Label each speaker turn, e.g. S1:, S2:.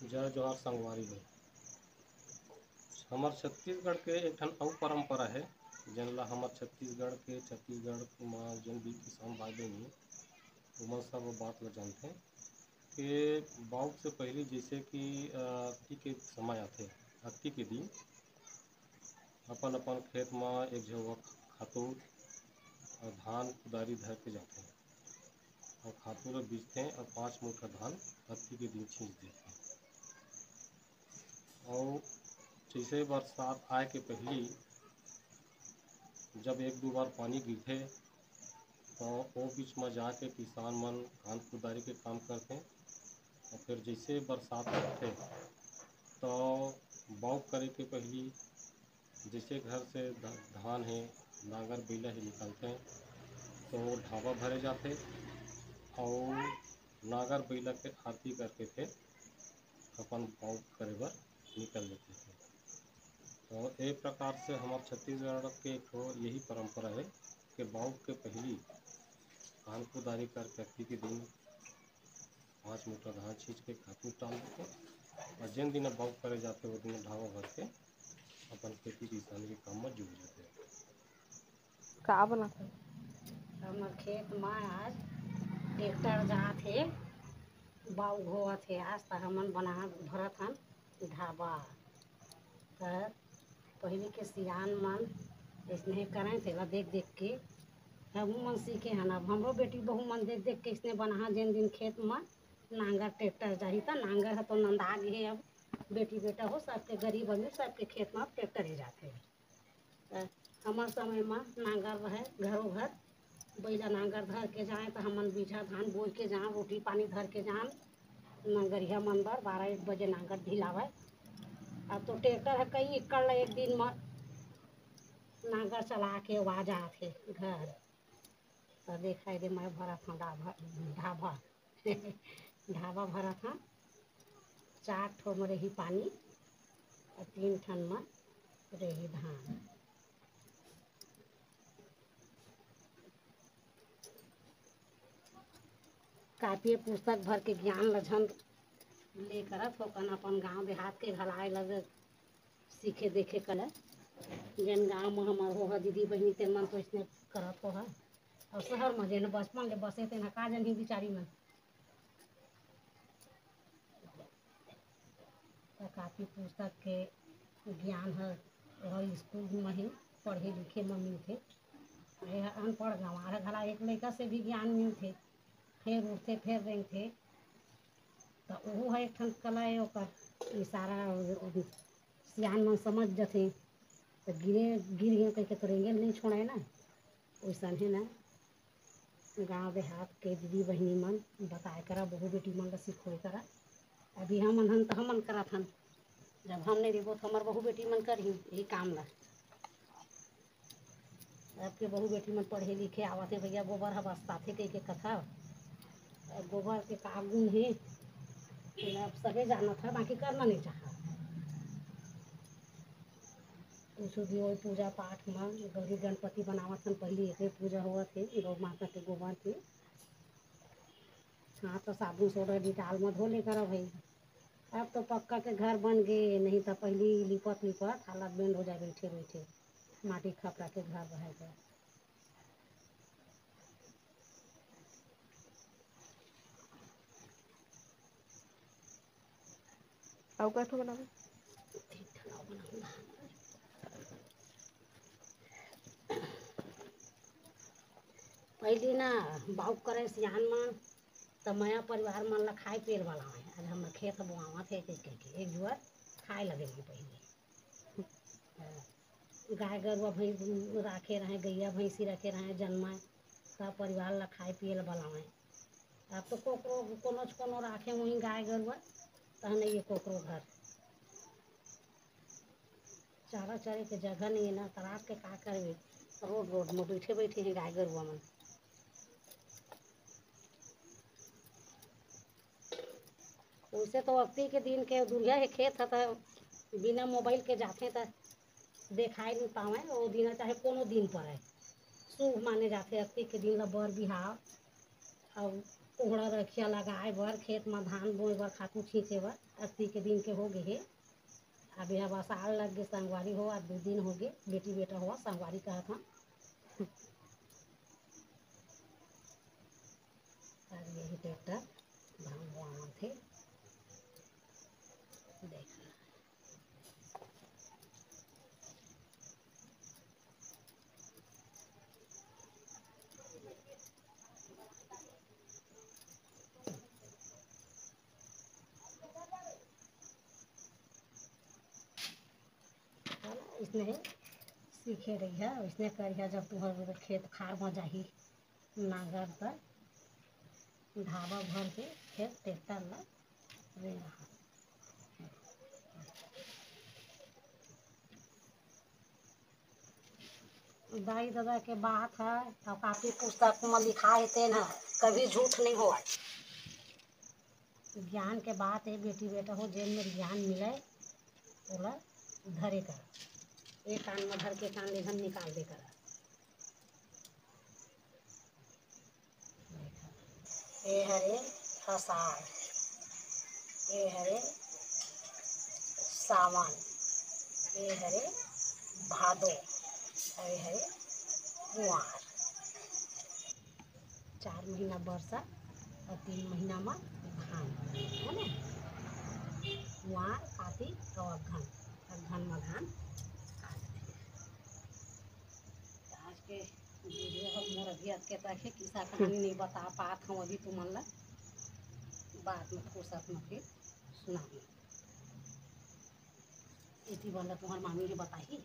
S1: जय जोहार संगवारी हो। हमार छत्तीसगढ़ के एक ठन अउ परंपरा है जनला हमार छत्तीसगढ़ में जन भी किसान भाई बहन उमन सब बात ल जानते कि बाउग से पहले जैसे कि अक्ति के समय आते, अक्ति के दिन अपन अपन खेत में एक जगह खातू और धान कुदारी धर के जाते हैं और खातू ल बीजते हैं और 5 मुठा धान अक्ति के दिन छींच देते हैं। और जैसे बरसात आए के पहले जब एक दो बार पानी गिरते तो वो बीच में जाके किसान मन धान कुदारी के काम करते हैं। और फिर जैसे बरसात होते तो बाउग करे के पहले जैसे घर से धान है नांगर बैला ही निकालते हैं तो ढाबा भरे जाते और नांगर बैला के आरती करके फिर अपन बाउग करे बर निकल लेते थे। तो एक प्रकार से हमारे छत्तीसगढ़ के एक यही परंपरा है कि बाउग के पहली धान कुदारी कर अक्ति के दिन 5 मुठा धान छींच के खातू डाल देते और जिन दिन बाउग करे जाते वो दिन ढाबा भर के अपन खेती किसानी के काम में जुट जाते हैं।
S2: का बनाते?
S3: हमर खेत में आज टेक्टर जात हे, बाउग होवत हे आज त हमन बना भरत हन ढाबा। त पहले के सियान मन ऐसने करें तेला देख देख के हमहू मन सीखे हन। अब हमरो बेटी बहू मन देख देख के इसने बना जेन दिन खेत में नांगर टेक्टर जाही त नांगर ह तो नंदा गे हे। अब बेटी बेटा हो सबके गरीब अमीर सबके खेत में अब टेक्टर ही जाते हैं। हमार समय में नांगर रहे घरों घर बैला नांगर धर के जाए तो हमन बीघा धान बोई के जाए रोटी पानी धर के जाए नांगरिया मन बर 12-1 बजे नांगर ढिलावे। अब तो ट्रैक्टर है कई एकड़ ला एक दिन में नांगर चला के वा जात हे घर। तो देखा दे मैं भरत हूँ ढाबा ढाबा भरत हूँ 4 ठो में रही पानी और 3 ठन में रही धान। कापी पुस्तक भर के ज्ञान लझन ले करत हो कन अपन गांव देहात के घलाए लगे सीखे देखे कल जेन गांव में हमार हो दीदी बहनी तेन मन तो इसने करत हो। और शहर में जेन बचपन ले बसे तेन का जन बिचारी मन तो कापी पुस्तक के ज्ञान है वह स्कूल में ही पढ़े लिखे में मिलते। अनपढ़ गंवार घला एक लड़का से भी ज्ञान मिलते फिर उठते फिर रेंगते तो वो है एक ठन कला है ओकर इशारा सियान मन समझ जाते तो गिर गए कह के तो रेंगेल नहीं छोड़े ना। वैसा ही ना गाँव देहात के दीदी बहनी मन बताए करा बहू बेटी मन ला सिखोए करा। अभी हमन हन तो हमन करत हन जब हम नहीं रेबो तो हमार बहू बेटी मन करही यही काम ला। अब के बहू बेटी मन पढ़े लिखे आवत है भैया गोबर ह बसताथे कह के कथा गोबर के का गुण है अब सभी जानत है बाकी करना नहीं चाहा। कुछ भी हो पूजा पाठ में गौरी गणपति बनावत हन पहले एक पूजा हुआ थे गौ माता के गोबर के हाँ तो साबुन सोडा डिटाल में धो ले करा भाई। अब तो पक्का के घर बन गए नहीं तो पहले लिपत लिपत हालत बेंड हो जाए बैठे बैठे माटी खपड़ा के घर रहे थे।
S2: और का ठो बनावे?
S3: पहले ना बाउग करे सियान में तो मया परिवार मन ला खाए पिए वाला है। आज हम खेत बोआवा थे एक जुआ खाए लगे पहले गाय गरुआ भैंस राखे रहे गैया भैंसी रखे रहे जन्माए सब परिवार ला खाए पिए ला बनावे। अब तो कोनो कोनो राखे वहीं गाय गरुआ तह नहीं कोकरो घर चारा चरे के जगह नहीं है ना तरास के का करवे रोड रोड में बैठे बैठे हैं गाय गरुआ मन। वैसे तो अक्ति के दिन के दुरिया है खेत है तो बिना मोबाइल के जाते तो देखाई नहीं पावे वो दिन चाहे कोनो दिन पर है शुभ माने जाते अक्ति के दिन ला बर बिहाव और कोहड़ा रखिया लगाए बर खेत में धान बोए बर खातू खींचे बर अस्सी के दिन के हो गए हे। अभी अब साल लग गए संगवारी हो, आज 2 दिन हो गए बेटी बेटा हुआ संगवारी कहा था। और यही ट्रैक्टर धान बोआना थे देख। इसने सीखे रही है इसने करिया जब तुहर खेत खार में जाही नागर पर ढाबा भर के खेत ट्रैक्टर ला रे रहा। दाई दादा के बात है तो काफी पुस्तक में लिखा है तेन कभी झूठ नहीं हो। ज्ञान के बात है बेटी बेटा हो जेल में ज्ञान मिले ओला धरे कर एक कान में धर के कान ले हम निकाल दे कर। ये हरे आषाढ़, ये हरे सावन, ये हरे भादो, ये हरे कुंवार। 4 महीना वर्षा और 3 महीना में धान है ना। कुंवार कार्तिक और अगहन में धान। आज के वीडियो हम मोर अभी के तक किस्सा कहानी नहीं बता पात हम अभी तुमन ला बाद में फुर्सत में फिर सुना इति वाला तुम्हार मामी ने बताई।